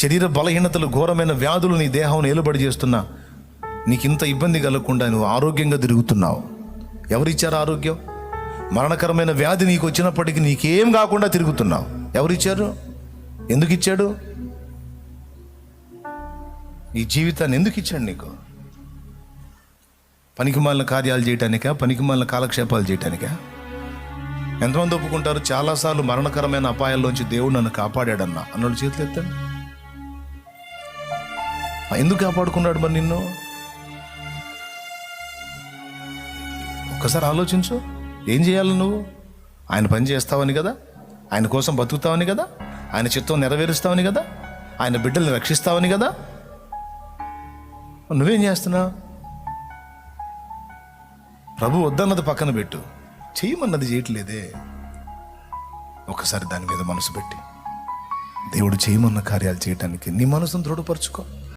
శరీర బలహీనతలు, ఘోరమైన వ్యాధులు నీ దేహం నిలబడి చేస్తున్నా నీకు ఇంత ఇబ్బంది కలగకుండా నువ్వు ఆరోగ్యంగా తిరుగుతున్నావు. ఎవరిచ్చారు ఆరోగ్యం? మరణకరమైన వ్యాధి నీకు వచ్చినప్పటికీ నీకేం కాకుండా తిరుగుతున్నావు. ఎవరిచ్చారు? ఎందుకు ఇచ్చాడు? ఈ జీవితాన్ని ఎందుకు ఇచ్చాడు నీకు? పనికిమాలిన కార్యాలు చేయటానికా? పనికిమాలిన కాలక్షేపాలు చేయటానికా? ఎంతమంది ఒప్పుకుంటారు చాలాసార్లు మరణకరమైన అపాయాల్లోంచి దేవుడు నన్ను కాపాడాడన్నా అన్నోళ్ళు చేతులు ఎత్తండి. ఎందుకు కాపాడుకున్నాడు మరి నిన్ను? ఒక్కసారి ఆలోచించు. ఏం చేయాలి నువ్వు? ఆయన పని చేస్తావని కదా, ఆయన కోసం బతుకుతావని కదా, ఆయన చిత్తం నెరవేరుస్తావని కదా, ఆయన బిడ్డల్ని రక్షిస్తావని కదా. నువ్వేం చేస్తున్నావు? ప్రభు వద్దన్నది పక్కన పెట్టు, చేయమన్నది చేయట్లేదే. ఒకసారి దాని మీద మనసు పెట్టి దేవుడు చేయమన్న కార్యాలు చేయటానికి నీ మనసును దృఢపరచుకో.